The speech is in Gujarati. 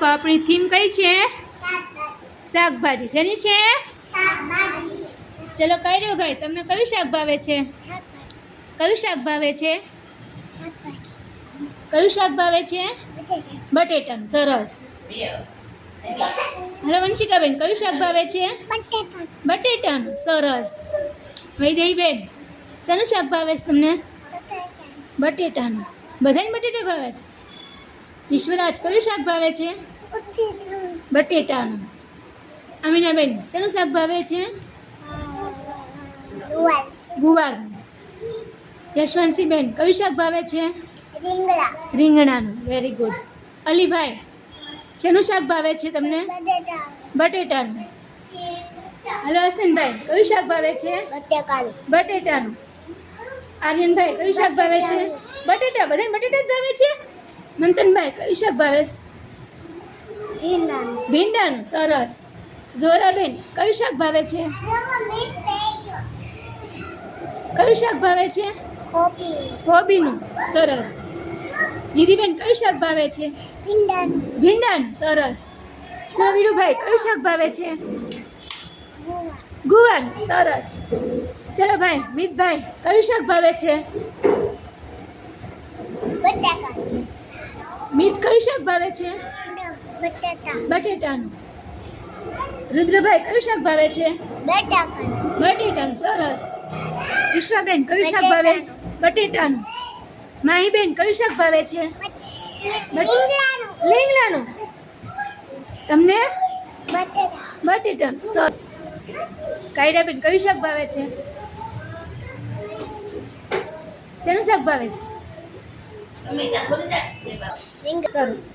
તો આપણી થીમ કઈ છે? શાકભાજી. શેની છે? ચલો કર્યો ભાઈ, તમને કયું શાક ભાવે છે? કયું શાક ભાવે છે? કયું શાક ભાવે છે? બટેટાનું. સરસ. હલો વંશિકાબેન, કયું શાક ભાવે છે? બટેટાનું. સરસ. વૈદેહીબેન, શાનું શાક ભાવે છે તમને? બટેટાનું. બધાને બટેટા ભાવે છે? વિશ્વરાજ, કયું શાક ભાવે છે? બટેટાનું. અમીનાબેન, શાનું શાક ભાવે છે? ગુવારનું. યશવંતીબેન, કયું શાક ભાવે છે? રીંગણાનું. Very good. અલીભાઈ, શેનું શાક ભાવે છે તમને? બટેટાનું. હલો હસનભાઈ, કયું શાક ભાવે છે? બટેટાનું. આર્યનભાઈ, કયું શાક ભાવે છે? બટેટા. બધાને બટેટા જ ભાવે છે? મંથનભાઈ, કયું શાક ભાવે છે? ભીંડાનું. સરસ. ઝોરાબેન, કયું શાક ભાવે છે? કયું શાક ભાવે છે? કોબીનું. સરસ. દીદીબેન, કયું શાક ભાવે છે? ભીંડાનું. સરસ. ચલો વીરુભાઈ, કયું શાક ભાવે છે? ગુવાર. સરસ. ચલો ભાઈ મિતભાઈ, કયું શાક ભાવે છે? મિત, કયું શાક ભાવે છે? બટેટાનું. રુદ્રભાઈ, કયું શાક ભાવે છે? બટેટાનું. સરસ. વિશ્વાબેન, કયું શાક ભાવે છે? બટેટાનું. માહીબેન, કયું શાક ભાવે છે? લીંગડાનું. તમને? બટેટાનું. સરસ. કાયરાબેન, કયું શાક ભાવે છે? શેનું શાક ભાવે છે? સરસ.